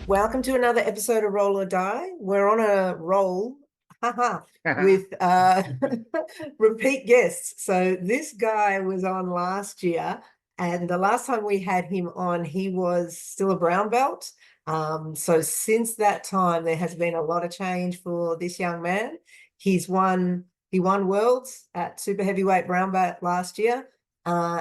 Welcome to another episode of Roll or Die. We're on a roll with repeat guests. So this guy was on last year, and the last time we had him on, he was still a brown belt. So since that time, there has been a lot of change for this young man. He won Worlds at super heavyweight brown belt last year.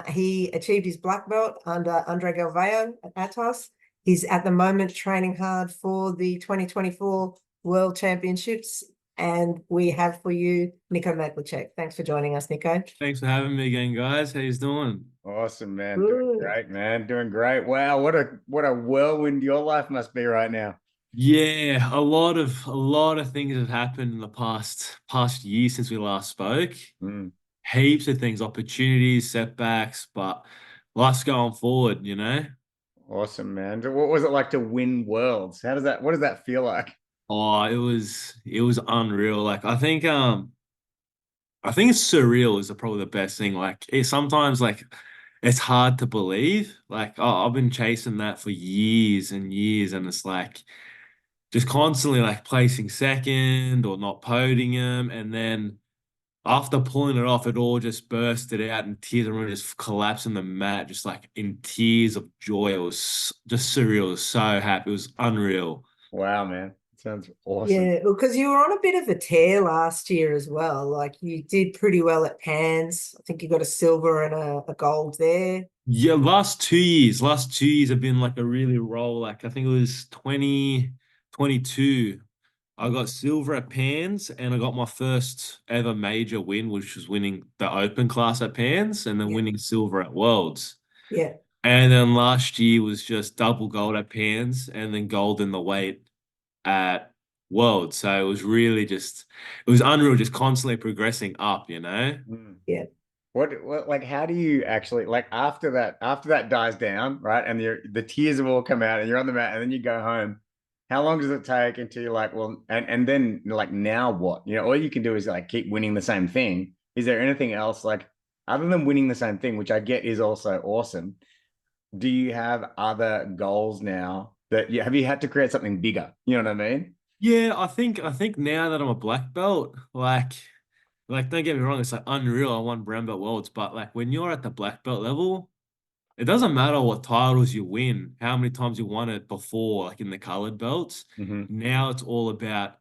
He achieved his black belt under André Galvão at Atos. He's at the moment training hard for the 2024 World Championships. And we have for you Nico Maglicic. Thanks for joining us, Nico. Thanks for having me again, guys. How you doing? Awesome, man. Good. Doing great, man. Doing great. Wow, what a whirlwind your life must be right now. Yeah, a lot of things have happened in the past year since we last spoke. Heaps of things, opportunities, setbacks, but life's going forward, you know. Awesome, man. What was it like to win Worlds? What does that feel like? Oh, it was unreal. Like I think it's surreal is probably the best thing. Like sometimes it's hard to believe. Like I've been chasing that for years and years, and it's like just constantly like placing second or not podium, and then after pulling it off, it all just bursted out in tears. Everyone just collapsed on the mat, just like in tears of joy. It was just surreal. I was so happy. It was unreal. Wow, man. Sounds awesome. Yeah, because you were on a bit of a tear last year as well. Like you did pretty well at Pans. I think you got a silver and a gold there. Yeah, last 2 years have been like a really roll. Like I think it was 2022. I got silver at Pans, and I got my first ever major win, which was winning the open class at Pans and then winning silver at Worlds. Yeah. And then last year was just double gold at Pans and then gold in the weight at Worlds. So it was really it was unreal, just constantly progressing up, you know? Yeah. What like how do you actually like after that dies down, right? And the tears have all come out and you're on the mat and then you go home. How long does it take until you're like, well, and then like now what? You know, all you can do is like keep winning the same thing. Is there anything else like other than winning the same thing, which I get is also awesome? Do you have other goals now that have you had to create something bigger? You know what I mean? Yeah, I think now that I'm a black belt, like don't get me wrong, it's like unreal. I won brown belt worlds, but like when you're at the black belt level, it doesn't matter what titles you win, how many times you won it before, like in the colored belts. Now it's all about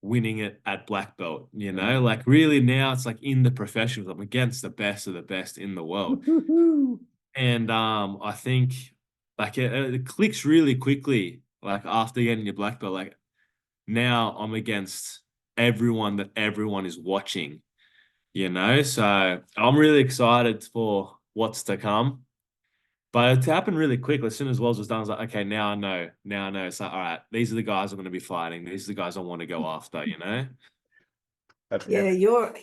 winning it at black belt, you know? Like really now it's like in the professionals, I'm against the best of the best in the world. And I think like it clicks really quickly, like after getting your black belt, like now I'm against everyone that everyone is watching, you know? So I'm really excited for what's to come. But it happened really quick. As soon as Wells was done, I was like, okay, now I know. It's like, all right, these are the guys I'm going to be fighting. These are the guys I want to go after, you know? Yeah, your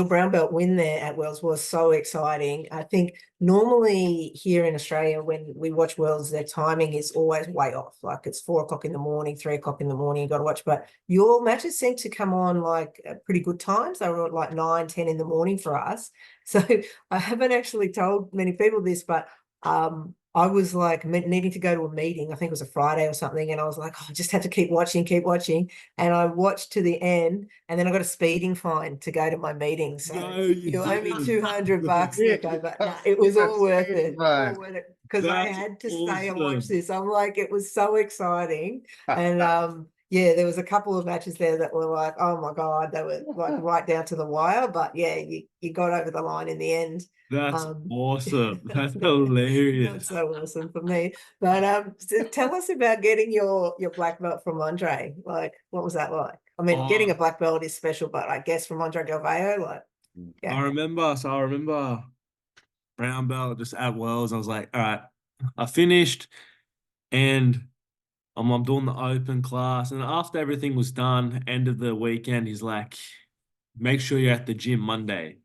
brown belt win there at Worlds was so exciting. I think normally here in Australia, when we watch Worlds, their timing is always way off. Like it's 4 o'clock in the morning, 3 o'clock in the morning, you got to watch. But your matches seem to come on like at pretty good times. They were at like 9, 10 in the morning for us. So I haven't actually told many people this, but I was like needing to go to a meeting. I think it was a Friday or something. And I was like, oh, I just have to keep watching. And I watched to the end, and then I got a speeding fine to go to my meeting. So No, you owe me $200, Nico, but no, it was all worth it. Because I had to stay and watch this. I'm like, it was so exciting. And yeah, there was a couple of matches there that were like, oh my God, they were like right down to the wire. But yeah, you got over the line in the end. That's awesome. That's hilarious. That's so awesome for me. But so tell us about getting your black belt from Andre. Like, what was that like? I mean, getting a black belt is special, but I guess from André Galvão, like, yeah. I remember brown belt just at Worlds. I was like, all right, I finished, and I'm doing the open class. And after everything was done, end of the weekend, he's like, make sure you're at the gym Monday.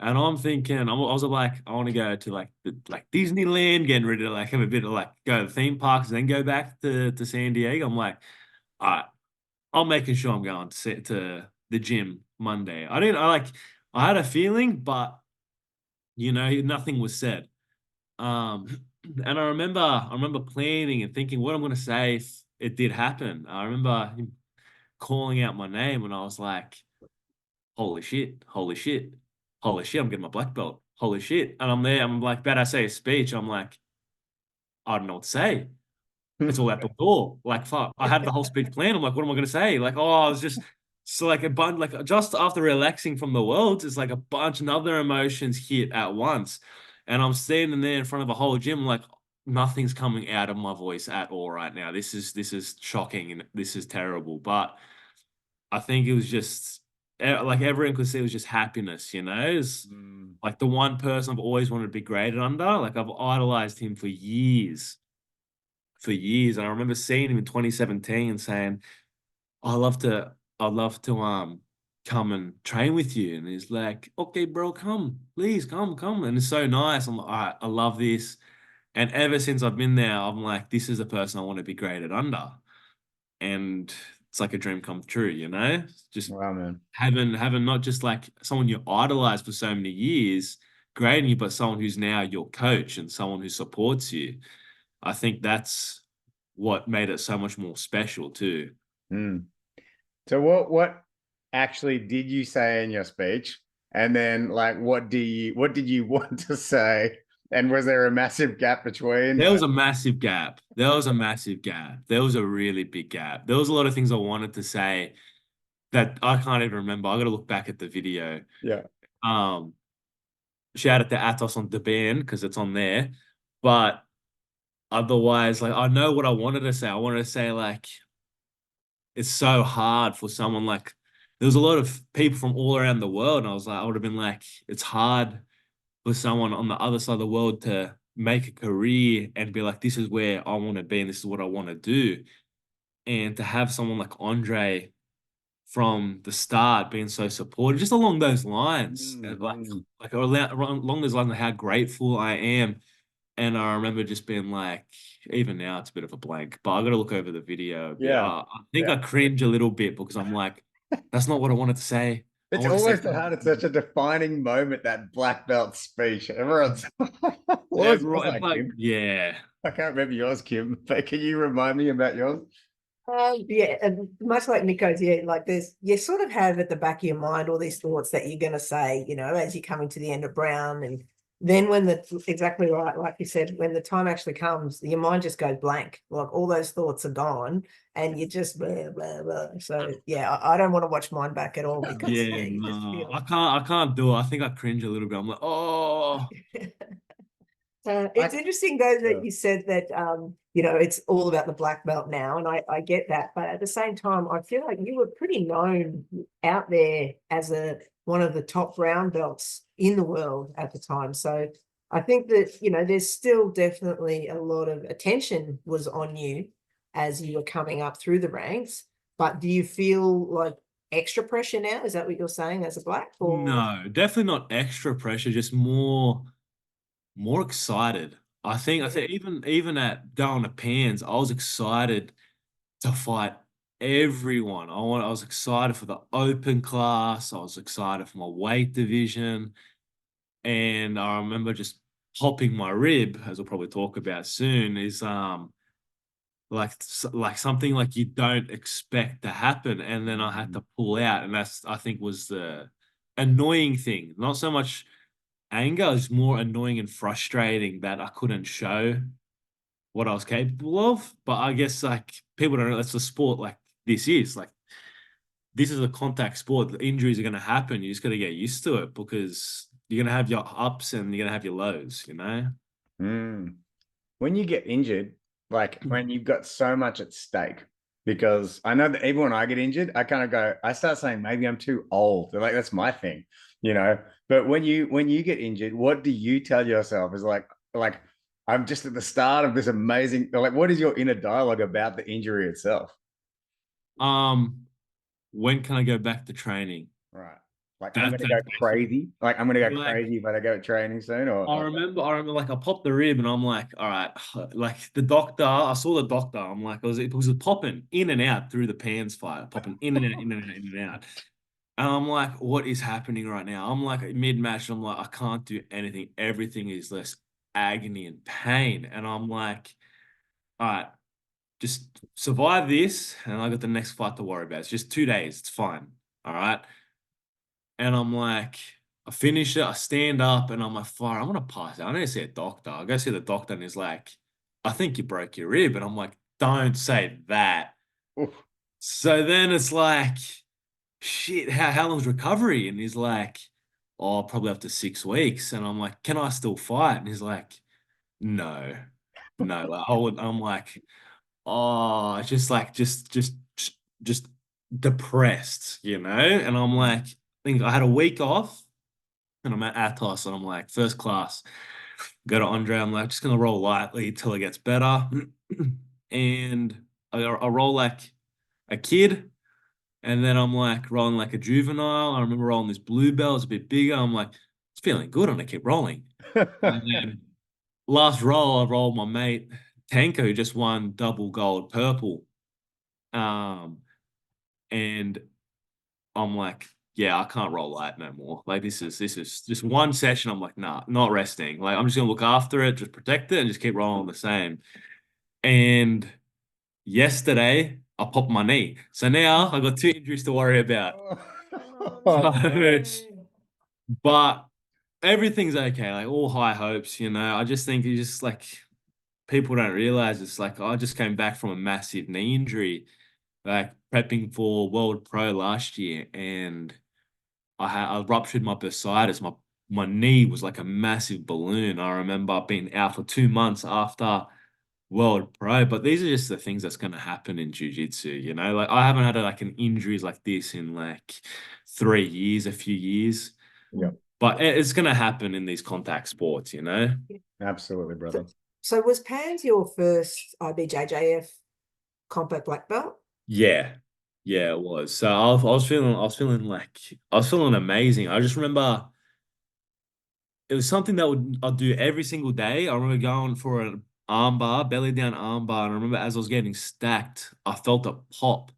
And I'm thinking, I was like, I want to go to like Disneyland, getting ready to like have a bit of like go to theme parks, then go back to San Diego. I'm like, all right, I'm making sure I'm going to the gym Monday. I had a feeling, but nothing was said. Um, and I remember planning and thinking what I'm going to say if it did happen. I remember him calling out my name, and I was like, holy shit, holy shit, holy shit, I'm getting my black belt. Holy shit. And I'm there, I'm like, about to say a speech. I'm like, I don't know what to say. It's all out the door. Like, fuck. I had the whole speech planned. I'm like, what am I going to say? Like, I was just, so like a bunch, like just after relaxing from the world, it's like a bunch of other emotions hit at once. And I'm standing there in front of a whole gym, like, nothing's coming out of my voice at all right now. This is shocking and this is terrible. But I think it was just like everyone could see it was just happiness, It's like the one person I've always wanted to be graded under. Like I've idolized him for years. And I remember seeing him in 2017 and saying, I'd love to come and train with you. And he's like, okay, bro, come, please come. And it's so nice. I'm like, all right, I love this. And ever since I've been there, I'm like, this is the person I want to be graded under. And it's like a dream come true, Just Wow, man. having not just like someone you idolize for so many years grading you, but someone who's now your coach and someone who supports you. I think that's what made it so much more special too. Mm. So what actually did you say in your speech? And then like what did you want to say? And was there a massive gap between? There was a massive gap. There was a really big gap. There was a lot of things I wanted to say that I can't even remember. I got to look back at the video. Yeah. Shout out to Atos on the band because it's on there. But otherwise, like I know what I wanted to say. I wanted to say like it's so hard for someone like there was a lot of people from all around the world, and I would have been like, it's hard for someone on the other side of the world to make a career and be like, this is where I want to be and this is what I want to do. And to have someone like Andre from the start being so supportive, just along those lines, like along those lines of how grateful I am. And I remember just being like, even now it's a bit of a blank, but I got to look over the video a bit. Yeah. I think I cringe a little bit because I'm like, that's not what I wanted to say. It's almost hard. It's such a defining moment, that black belt speech. Everyone's yeah. I can't remember yours, Kim, but can you remind me about yours? Yeah, and much like Nico's, like you sort of have at the back of your mind all these thoughts that you're going to say, as you're coming to the end of Brown. And then when exactly right, like you said, when the time actually comes, your mind just goes blank. Like all those thoughts are gone and you just blah, blah, blah. So yeah, I don't want to watch mine back at all because I can't do it. I think I cringe a little bit. I'm like, oh. It's interesting though that you said that it's all about the black belt now, and I get that, but at the same time I feel like you were pretty known out there as one of the top brown belts in the world at the time. So I think that there's still definitely a lot of attention was on you as you were coming up through the ranks. But do you feel like extra pressure now? Is that what you're saying as a black? Or? No, definitely not extra pressure, just more excited. I think even at down to Pans, I was excited to fight everyone. I was excited for the open class. I was excited for my weight division. And I remember just popping my rib, as we'll probably talk about soon, is like something like you don't expect to happen. And then I had to pull out. And that's I think was the annoying thing. Not so much anger, is more annoying and frustrating that I couldn't show what I was capable of. But I guess like people don't know that's the sport like this is. Like this is a contact sport. The injuries are gonna happen. You just gotta get used to it because you're gonna have your ups and you're gonna have your lows, When you get injured, like when you've got so much at stake, because I know that even when I get injured, I start saying maybe I'm too old. Like that's my thing, But when you get injured, what do you tell yourself? Is like I'm just at the start of this amazing. Like, what is your inner dialogue about the injury itself? When can I go back to training? Right. Like I'm That gonna go crazy. Like I'm gonna go like crazy if I don't go training soon. Or I remember like I popped the rib and I'm like, all right, like the doctor, I saw the doctor. I'm like, it was popping in and out through the pants fire, popping in and out, in and out, in and out. And I'm like, what is happening right now? I'm like mid-match, I'm like, I can't do anything. Everything is less agony and pain. And I'm like, all right, just survive this, and I got the next fight to worry about. It's just 2 days, it's fine. All right. And I'm like, I finish it, I stand up, and I'm like, fire, I'm gonna pass out. I need to see a doctor. I go see the doctor, and he's like, I think you broke your rib. And I'm like, don't say that. oof. So then it's like, shit, how long's recovery? And he's like, oh, probably up to 6 weeks. And I'm like, can I still fight? And he's like, no, no. Like, I'm like, oh, it's just like, just depressed, you know? And I'm like, I think I had a week off and I'm at Athos and I'm like, first class, go to Andre. I'm like, just going to roll lightly till it gets better. And I roll like a kid. And then I'm like rolling like a juvenile. I remember rolling this blue belt. It's a bit bigger. I'm like, it's feeling good. And I keep rolling. And then last roll, I rolled my mate, Tanko, who just won double gold purple. And I'm like, yeah, I can't roll light no more. Like this is just one session. I'm like, nah, not resting. Like I'm just gonna look after it, just protect it, and just keep rolling the same. And yesterday, I popped my knee. So now I got 2 injuries to worry about. Oh, But everything's okay. Like all high hopes, you know. I just think it's just like people don't realize it's like I just came back from a massive knee injury, like prepping for World Pro last year, and I ruptured my bursitis. My knee was like a massive balloon. I remember being out for 2 months after World Pro, but these are just the things that's going to happen in jiu-jitsu, you know? Like I haven't had like an injuries like this in like 3 years, a few years. yeah, But it's going to happen in these contact sports, you know? absolutely, brother. So was Pans your first IBJJF combat black belt? Yeah. Yeah, it was. So I was feeling amazing. I just remember it was something that I'd do every single day. I remember going for an armbar, belly down armbar. And I remember as I was getting stacked, I felt a pop.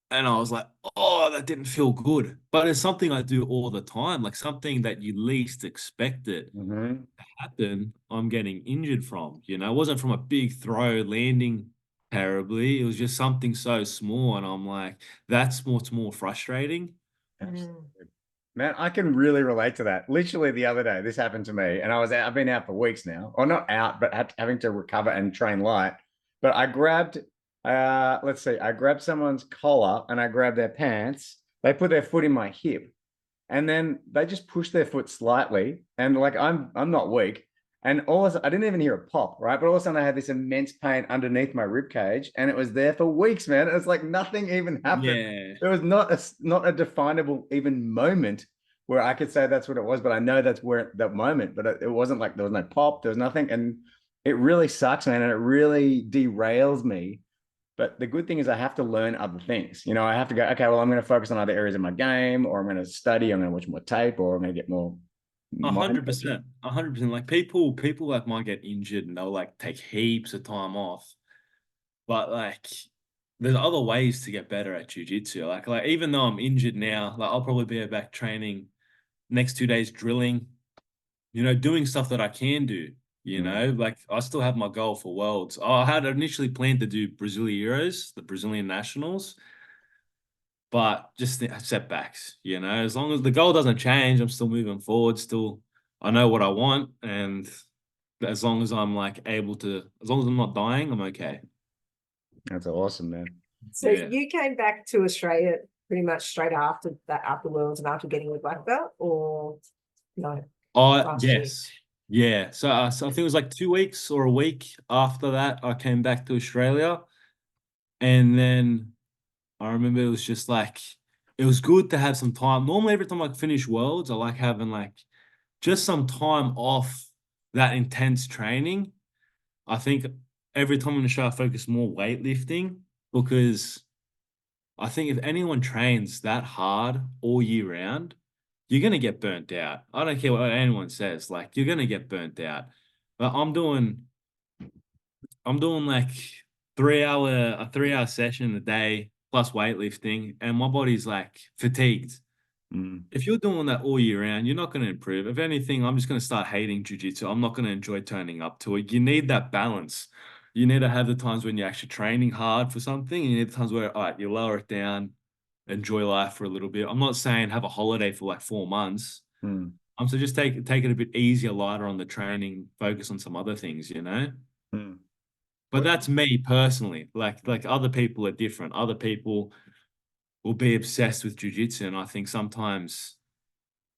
And I was like, oh, that didn't feel good. But it's something I do all the time, like something that you least expect it Mm-hmm. to happen, I'm getting injured from. You know, it wasn't from a big throw landing terribly. It was just something so small. And I'm like, that's what's more frustrating. Absolutely. Man, I can really relate to that. Literally the other day, this happened to me, and I've been out for weeks now, or not out, but having to recover and train light. But I grabbed, let's see, I grabbed someone's collar and I grabbed their pants. They put their foot in my hip, and then they just pushed their foot slightly, and like I'm not weak, and all of a sudden, I didn't even hear a pop, right? But all of a sudden, I had this immense pain underneath my rib cage, and it was there for weeks, man. It's like nothing even happened. Yeah. There was not a definable even moment where I could say that's what it was, but I know that's where that moment. But it wasn't like there was no pop, there was nothing, and it really sucks, man, and it really derails me. But the good thing is I have to learn other things. You know, I have to go, okay, well, I'm going to focus on other areas of my game, or I'm going to study, I'm going to watch more tape, or I'm going to get more. 100%. 100%. Like people like might get injured and they'll like take heaps of time off. But like there's other ways to get better at jiu-jitsu. Like even though I'm injured now, like I'll probably be back training next 2 days drilling, you know, doing stuff that I can do, you know, like I still have my goal for Worlds. I had initially planned to do Brasileiros, the Brazilian nationals, but just the setbacks, you know, as long as the goal doesn't change, I'm still moving forward. Still, I know what I want. And as long as I'm like able to, as long as I'm not dying, I'm okay. That's awesome, man. So Yeah. you came back to Australia pretty much straight after that, after Worlds and after getting the black belt, or no? Last year. Yes. Yeah. So I think it was like 2 weeks or a week after that, I came back to Australia. And then I remember it was just like, it was good to have some time. Normally, every time I finish Worlds, I like having like just some time off that intense training. I think every time in the show, I focus more weightlifting because I think if anyone trains that hard all year round, you're gonna get burnt out. I don't care what anyone says, like you're gonna get burnt out. But I'm doing like a 3 hour session a day plus weightlifting, and my body's like fatigued. Mm, If you're doing that all year round, you're not going to improve. If anything, I'm just going to start hating jiu-jitsu. I'm not going to enjoy turning up to it. You need that balance. You need to have the times when you're actually training hard for something. And you need the times where, all right, you lower it down, enjoy life for a little bit. I'm not saying have a holiday for like 4 months. mm, So just take it a bit easier, lighter on the training, focus on some other things, you know? mm. But that's me personally. Like other people are different. Other people will be obsessed with jiu-jitsu. And I think sometimes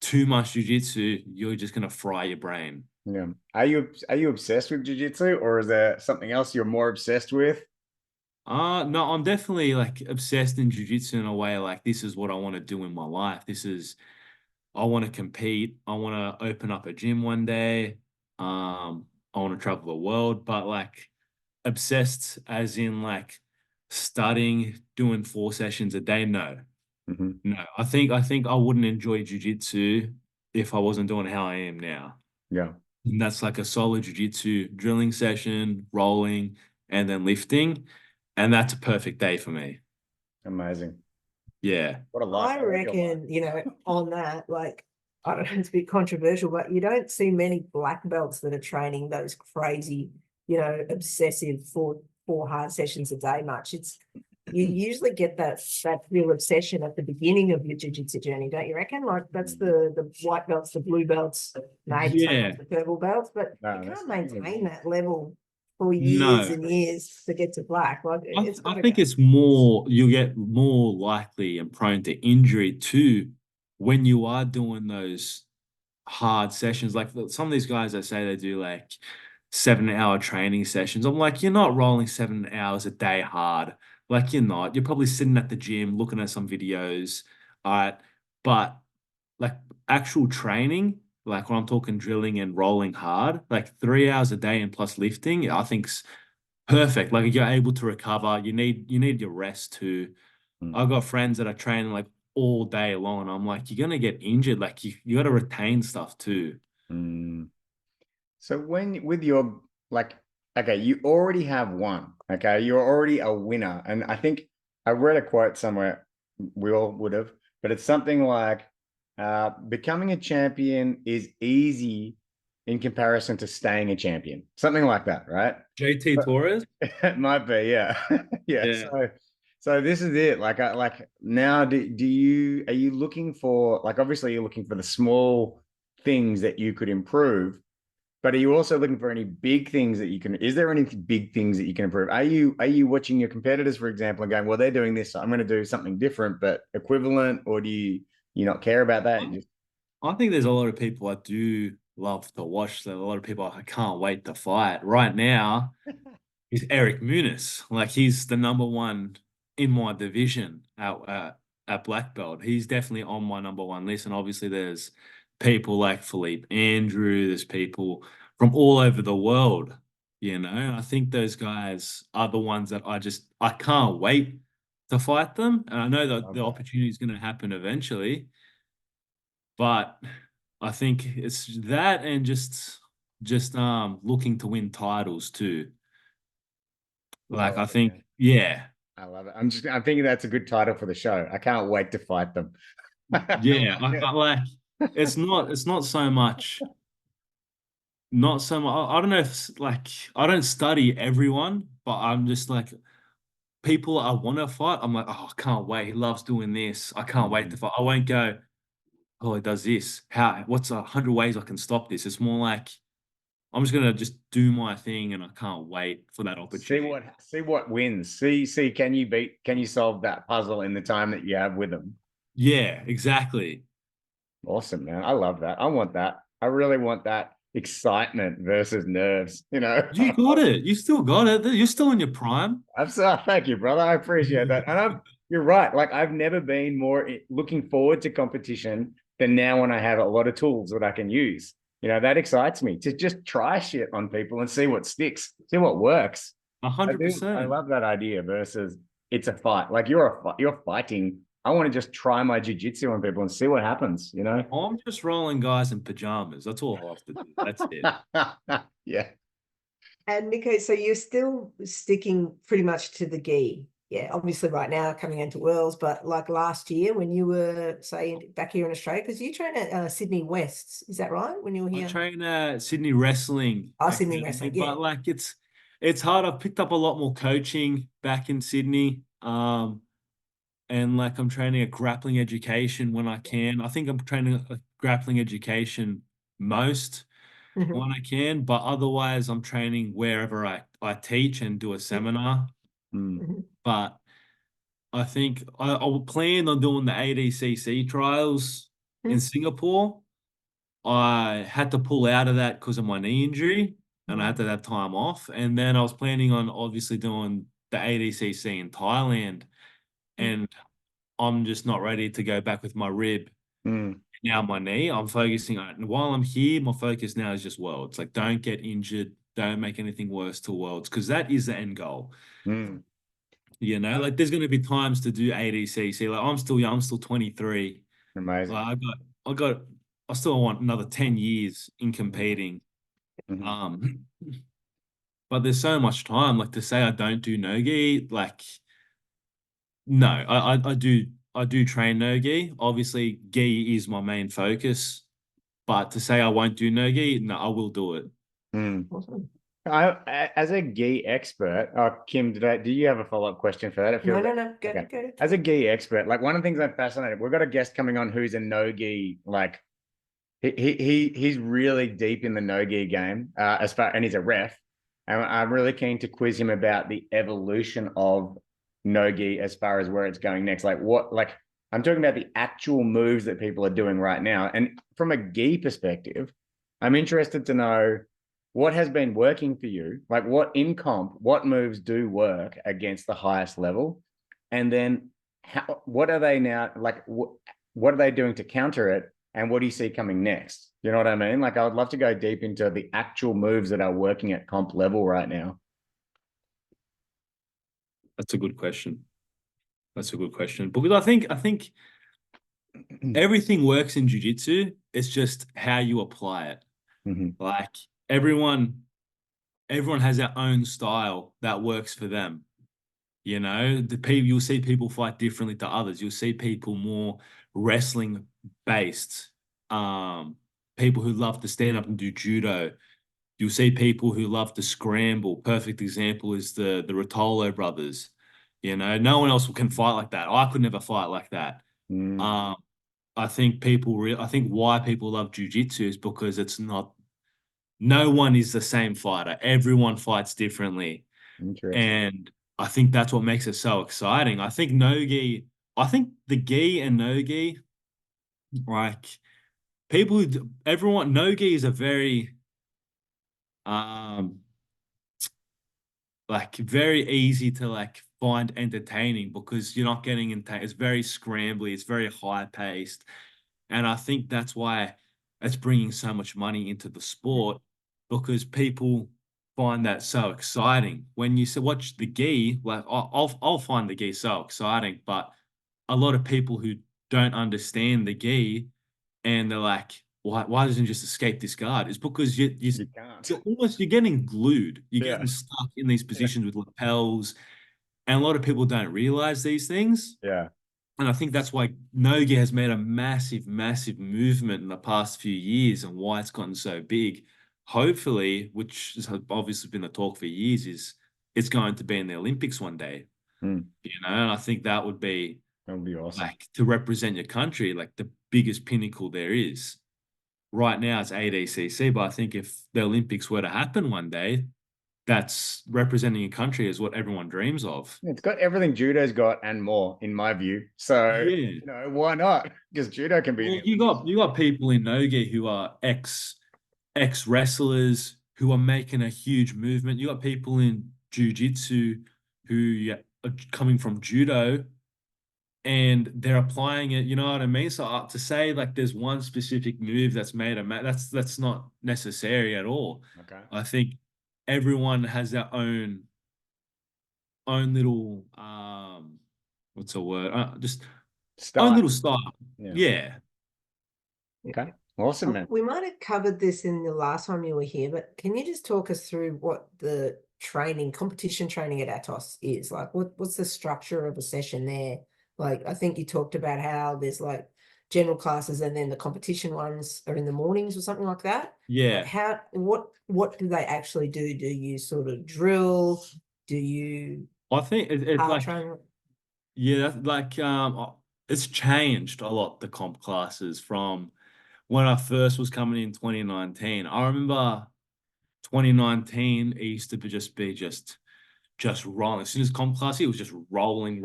too much jiu-jitsu, you're just gonna fry your brain. Yeah. Are you obsessed with jiu-jitsu, or is there something else you're more obsessed with? No, I'm definitely like obsessed in jiu-jitsu in a way like this is what I want to do in my life. I want to compete. I want to open up a gym one day. I want to travel the world, but like obsessed as in like studying, doing 4 sessions a day. No, Mhm. no. I think I wouldn't enjoy jiu-jitsu if I wasn't doing how I am now. Yeah. And that's like a solid jiu-jitsu drilling session, rolling, and then lifting. And that's a perfect day for me. Amazing. Yeah. What a life. I I love your life. reckon, on that, like, I don't know, it's a bit controversial, but you don't see many black belts that are training those crazy, obsessive four hard sessions a day much. You usually get that real obsession at the beginning of your jiu-jitsu journey, don't you reckon? Like that's the white belts, the blue belts, maybe Yeah. sometimes the purple belts, but No, you that's can't definitely maintain me. that level for years No. and years to get to black. Like it's I got to think go. it's more, you get more likely and prone to injury too when you are doing those hard sessions. Like some of these guys that say they do like 7 hour training sessions. I'm like, you're not rolling 7 hours a day hard. Like you're not. You're probably sitting at the gym looking at some videos. All right. But like actual training, like when I'm talking drilling and rolling hard, like 3 hours a day and plus lifting, I think's perfect. Like you're able to recover. You need your rest too. Mm. I've got friends that are training like all day long, and I'm like, you're gonna get injured. Like you got to retain stuff too. Mm. So when with your like, okay, you already have won. Okay, you're already a winner. And I think I read a quote somewhere, we all would have, but it's something like becoming a champion is easy in comparison to staying a champion. Something like that, right? JT But Torres. it might be, yeah. Yeah. Yeah. So this is it. Like now do you are you looking for, like, obviously you're looking for the small things that you could improve, but are you also looking for any big things that you can, is there any big things that you can improve? Are you watching your competitors, for example, and going, well, they're doing this, so I'm going to do something different but equivalent, or do you not care about that? You just I think there's a lot of people I do love to watch. There are a lot of people I can't wait to fight. Right now is Eric Muniz. Like he's the number one in my division at black belt. He's definitely on my number one list. And obviously there's people like Philippe Andrew. There's people from all over the world. I think those guys are the ones that I can't wait to fight them. And I know that love the that. opportunity is going to happen eventually. But I think it's that and just looking to win titles too. I Like I love it, man. think, yeah, I love it. I'm thinking that's a good title for the show. I can't wait to fight them. I yeah. like I like it's not so much, not so much. I don't know if like I don't study everyone, but I'm just like people I want to fight. I'm like, oh, I can't wait. He loves doing this. I can't wait to Mhm. fight. I won't go, oh, he does this. What's 100 ways I can stop this? It's more like I'm just gonna just do my thing, and I can't wait for that See opportunity. what wins. See, can you solve that puzzle in the time that you have with them? Yeah, exactly. Awesome, man. I love that. I want that. I really want that excitement versus nerves, you know. You got it. You still got it. You're still in your prime. I'm so thank you, brother. I appreciate that. And you're right. Like I've never been more looking forward to competition than now when I have a lot of tools that I can use. That excites me to just try shit on people and see what sticks, see what works. A I hundred do. I percent. love that idea versus it's a fight. Like you're fighting I want to just try my jiu-jitsu on people and see what happens, you know? I'm just rolling guys in pajamas. That's all I have to do. That's it. Yeah. And Nico, so you're still sticking pretty much to the gi. Yeah, obviously right now coming into Worlds, but like last year when you were, say, back here in Australia, because you train at Sydney Wests, is that right? When you were I here? train at Sydney Wrestling Sydney Academy, Wrestling, yeah. but like it's hard. I've picked up a lot more coaching back in Sydney. And like I'm training a grappling education when I can. I think I'm training a grappling education most Mhm. when I can, but otherwise I'm training wherever I teach and do a seminar. Mhm. But I think I will plan on doing the ADCC trials in Mhm. Singapore. I had to pull out of that because of my knee injury and I had to have time off. And then I was planning on obviously doing the ADCC in Thailand. And I'm just not ready to go back with my rib. Mm. Now my knee, I'm focusing on, while I'm here, my focus now is just Worlds. Like, don't get injured. Don't make anything worse to Worlds because that is the end goal. Mm. You know, like there's going to be times to do ADCC. Like I'm still young, I'm still 23. Amazing. Like I still want another 10 years in competing. Mhm. But there's so much time. Like to say I don't do no-gi, like no, I do train no-gi. Obviously, gi is my main focus. But to say I won't do no-gi, no, I will do it. Mm. Awesome. As a gi expert, Kim, do you have a follow-up question for that? No, go Okay. go. As a gi expert, like one of the things I'm fascinated, we've got a guest coming on who's a no-gi, like he's really deep in the no-gi game, and he's a ref. And I'm really keen to quiz him about the evolution of no-gi as far as where it's going next. Like I'm talking about the actual moves that people are doing right now. And from a gi perspective, I'm interested to know what has been working for you, like what moves do work against the highest level, and then what are they now, like what are they doing to counter it, and what do you see coming next? You know what I mean? Like I would love to go deep into the actual moves that are working at comp level right now. That's a good question. That's a good question. Because I think everything works in jiu-jitsu. It's just how you apply it. Mm-hmm. Like everyone has their own style that works for them. You know, you'll see people fight differently to others. You'll see people more wrestling based. People who love to stand up and do judo. You'll see people who love to scramble. Perfect example is the Rotolo brothers. You know, no one else can fight like that. I could never fight like that. Mm. I think I think why people love jujitsu is because no one is the same fighter. Everyone fights differently. Interesting. And I think that's what makes it so exciting. I think the gi and no-gi, like everyone, no-gi is a very, um, like very easy to like find entertaining because you're not getting into, it's very scrambly, it's very high paced. And I think that's why it's bringing so much money into the sport because people find that so exciting. When you watch the gi, like I'll find the gi so exciting, but a lot of people who don't understand the gi and they're like, why doesn't it just escape this guard? It's because You can't. you're getting glued. You're Yeah. getting stuck in these positions with lapels, and a lot of people don't realize these things. Yeah. And I think that's why Nogi has made a massive, massive movement in the past few years and why it's gotten so big. Hopefully, which has obviously been the talk for years, is it's going to be in the Olympics one day. Mm. You know, and I think that would be That would be awesome. like to represent your country, like the biggest pinnacle there is. Right now it's ADCC, but I think if the Olympics were to happen one day, that's representing a country is what everyone dreams of. It's got everything judo's got and more, in my view. So, Yeah. why not? Because judo can be. Well, you got people in Nogi who are ex wrestlers who are making a huge movement. You got people in jiu-jitsu who are coming from judo and they're applying it. You know what I mean? So to say like there's one specific move that's made that's not necessary at all. Okay. I think everyone has their own little what's a word? Just Style. little style. Yeah. Yeah. Okay. Awesome, man. We might have covered this in the last time you were here, but can you just talk us through what the competition training at Atos is? Like, what's the structure of a session there? Like, I think you talked about how there's like general classes and then the competition ones are in the mornings or something like that. Yeah. What do they actually do? Do you sort of drill? Do you I think it's hard like, train? yeah, that's like it's changed a lot, the comp classes from when I first was coming in 2019. I remember 2019 it used to be just rolling. As soon as comp class, it was just rolling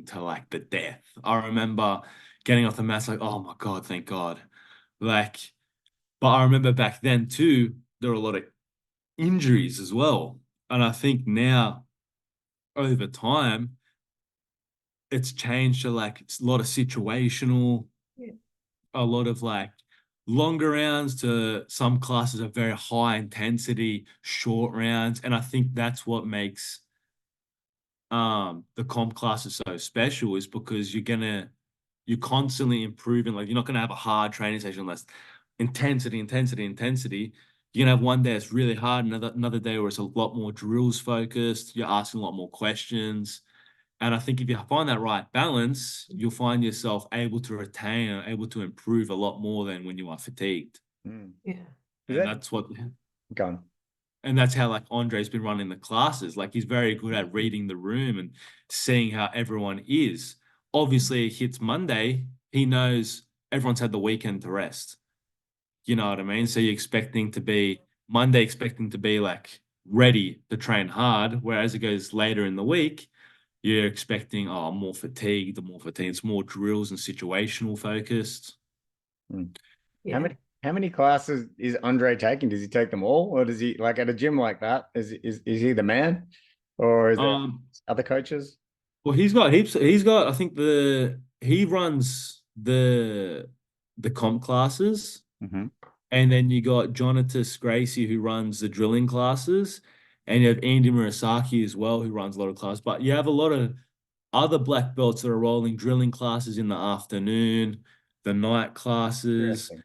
to like the death. I remember getting off the mats like, oh my God, thank God. Like, but I remember back then too, there were a lot of injuries as well. And I think now over time, it's changed to like it's a lot of situational, Yeah. a lot of like longer rounds to some classes are very high intensity, short rounds. And I think that's what makes the comp classes so special is because you're constantly improving. Like you're not gonna have a hard training session unless intensity. You're gonna have one day it's really hard, another day where it's a lot more drills focused, you're asking a lot more questions. And I think if you find that right balance, you'll find yourself able to retain and able to improve a lot more than when you are fatigued. Yeah. Is And that gone? and that's how like Andre's been running the classes. Like he's very good at reading the room and seeing how everyone is. Obviously, it hits Monday, he knows everyone's had the weekend to rest. You know what I mean? So you're expecting to be Monday, expecting to be like ready to train hard, whereas it goes later in the week, you're expecting, oh, I'm more fatigued, It's more drills and situational focused. Yeah. How many classes is Andre taking? Does he take them all, or does he like at a gym like that? Is he the man, or is there Um, other coaches? well, he's got heaps. He's got, I think he runs the comp classes, Mm-hmm. and then you got Jonathan Gracie who runs the drilling classes, and you have Andy Murasaki as well who runs a lot of classes. But you have a lot of other black belts that are rolling drilling classes in the afternoon, the night classes, Interesting.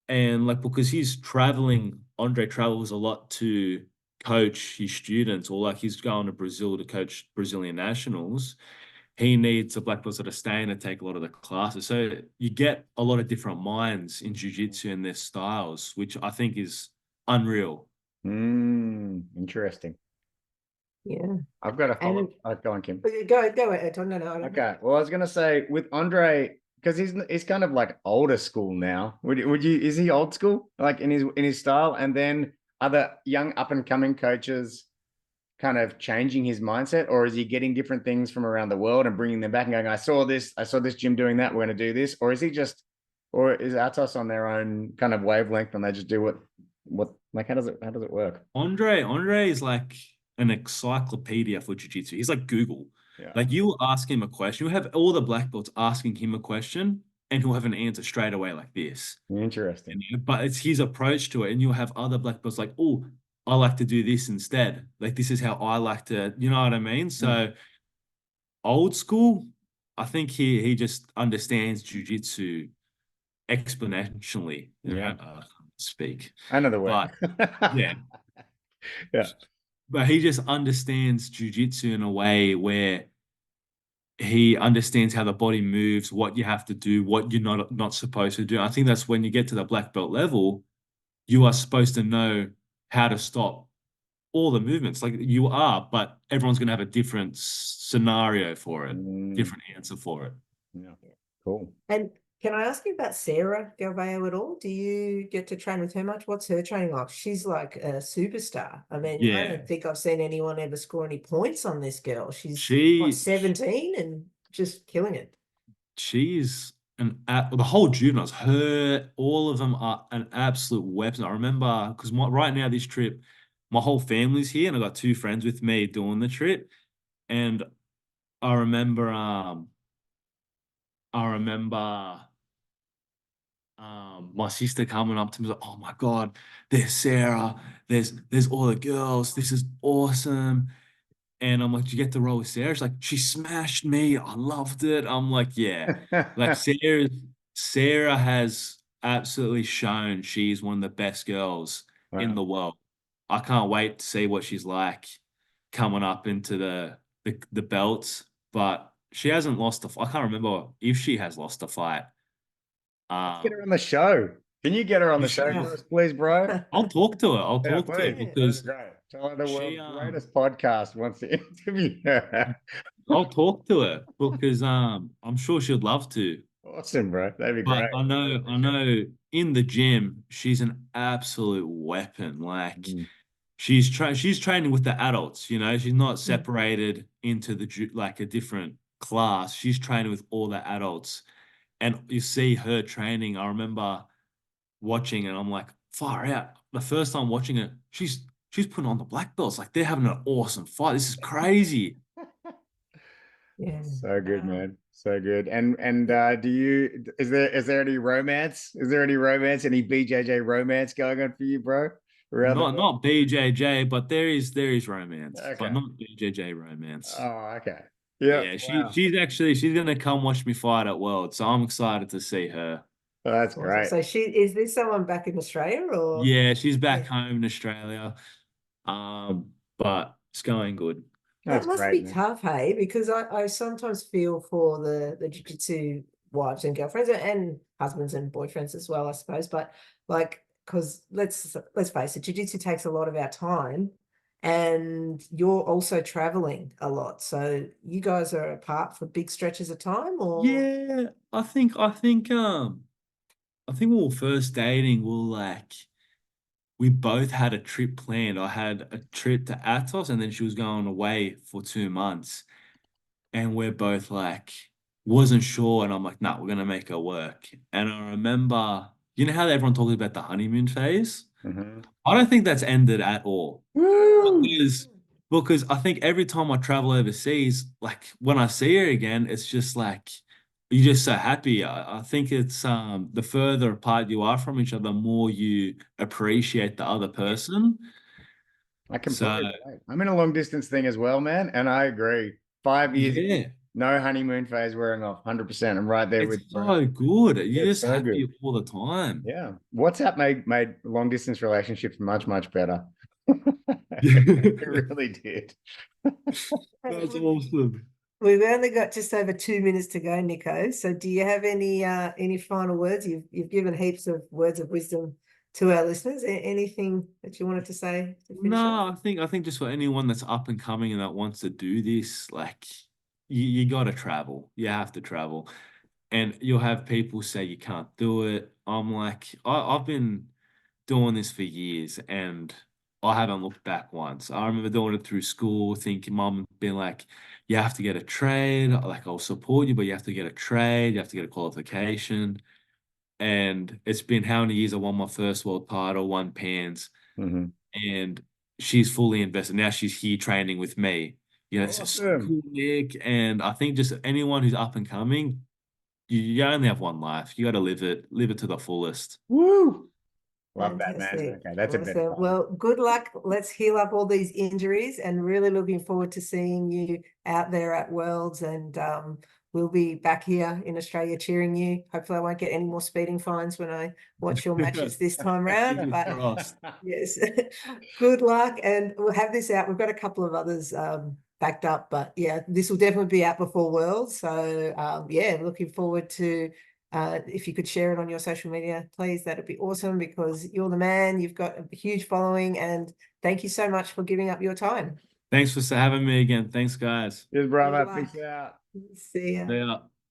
and like because he's traveling, Andre travels a lot to coach his students, or like he's going to Brazil to coach Brazilian nationals. He needs the black belts that are staying to take a lot of the classes. So you get a lot of different minds in jiu-jitsu and their styles, which I think is unreal. Interesting. Yeah. I've got a follow. And Go on, Kim. go ahead. No, no. Okay. Well, I was gonna say with Andre, because he's kind of like older school now. Would you is he old school like in his style? And then other young up and coming coaches kind of changing his mindset, or is he getting different things from around the world and bringing them back and going, I saw this gym doing that, we're going to do this, or is he just, or is Atos on their own kind of wavelength and they just do what like how does it work? Andre is like an encyclopedia for jiu-jitsu. He's like Google. Yeah. Like you ask him a question, you have all the black belts asking him a question, and he'll have an answer straight away like this. Interesting. But it's his approach to it, and you'll have other black belts like, oh, I like to do this instead. Like this is how I like to, you know what I mean? So old school, I think he just understands jiu-jitsu exponentially. Yeah. Speak. Another way. But yeah. Yeah. But he just understands jiu-jitsu in a way where he understands how the body moves, what you have to do, what you're not supposed to do. I think that's when you get to the black belt level, you are supposed to know how to stop all the movements. Like you are, but everyone's going to have a different scenario for it, different answer for it. Yeah. Cool. And can I ask you about Sarah Galvão at all? Do you get to train with her much? What's her training like? She's like a superstar. I mean, I Yeah. don't think I've seen anyone ever score any points on this girl. She's She 17 and just killing it. she's the whole juveniles, all of them are an absolute weapon. I remember because right now this trip, my whole family's here, and I got two friends with me doing the trip, and I remember my sister coming up to me like, oh my God, there's Sarah, there's all the girls, this is awesome. And I'm like, "Did you get the role with Sarah?" She's like, "She smashed me. I loved it." I'm like, "Yeah." Like Sarah has absolutely shown she's one of the best girls in Wow. the world. I can't wait to see what she's like coming up into the belts. But she hasn't lost I can't remember if she has lost a fight. Let's get her on the show. Can you get her on You the show should. for us, please, bro? I'll talk to her. I'll Yeah, talk to her please. Yeah. That'd because be great. Tell her the she world's greatest podcast wants to interview her. I'll talk to her because I'm sure she'd love to. Awesome, bro. That'd be But great. I know in the gym she's an absolute weapon. Like Mm. she's training with the adults, you know, she's not Mm. separated into like a different class. She's training with all the adults. And you see her training. I remember watching and I'm like, far out. The first time watching it, she's putting on the black belts. Like they're having an awesome fight. This is crazy. Yeah. So good, Wow. man. So good. And do you is there any romance? Is there any romance, any BJJ romance going on for you, bro? Around the world? Not BJJ, but there is romance, but Okay. not BJJ romance. Oh, okay. But Yeah. yeah, Wow. she's gonna come watch me fight at World, so I'm excited to see her. Oh, that's Awesome. great. So is this someone back in Australia or? Yeah, she's back Yeah. home in Australia. But it's going good. That's That must great, be man. tough, hey, because I sometimes feel for the jiu-jitsu wives and girlfriends and husbands and boyfriends as well, I suppose. But like, because let's face it, jiu-jitsu takes a lot of our time, and you're also traveling a lot. So you guys are apart for big stretches of time, or? Yeah, I think when we were first dating, we both had a trip planned. I had a trip to Atos, and then she was going away for 2 months. And we're both like, wasn't sure. And I'm like, nah, we're gonna make it work. And I remember, you know how everyone talks about the honeymoon phase? Mhm. I don't think that's ended at all. Woo! Because I think every time I travel overseas, like when I see her again, it's just like you're just so happy. I think it's the further apart you are from each other, the more you appreciate the other person. I So completely relate. I'm in a long distance thing as well, man, and I agree. 5 years in, yeah, no honeymoon phase wearing off, 100%. I'm right there it's with you, bro. so good. You're It's just so good. happy all the time. Yeah. WhatsApp made long distance relationships much, much better. It That's really did. awesome. We've only got just over 2 minutes to go, Nico. So do you have any final words? You've given heaps of words of wisdom to our listeners. Anything that you wanted to say to finish off? No, I think just for anyone that's up and coming and that wants to do this, like you gotta travel. You have to travel. And you'll have people say you can't do it. I'm like, I've been doing this for years and I haven't looked back once. I remember doing it through school, thinking mom being like, you have to get a trade. Like, I'll support you, but you have to get a trade, you have to get a qualification. And it's been how many years I won my first world title, won Pans, Mhm. and she's fully invested. Now she's here training with me. You know, this is so Awesome. cool, Nick. And I think just anyone who's up and coming, you only have one life. You got to live it to the fullest. Woo! Love that, man. Fantastic. Okay, that's a bit of Awesome. fun. Well, good luck. Let's heal up all these injuries, and really looking forward to seeing you out there at Worlds. And we'll be back here in Australia cheering you. Hopefully I won't get any more speeding fines when I watch your matches this time round. Fingers But crossed. yes, good luck. And we'll have this out. We've got a couple of others backed up, but yeah, this will definitely be out before Worlds. So yeah, looking forward to if you could share it on your social media, please, that'd be awesome, because you're the man, you've got a huge following, and thank you so much for giving up your time. Thanks for having me again. Thanks, guys. Cheers, Good brother. luck. Peace out. See ya. See ya.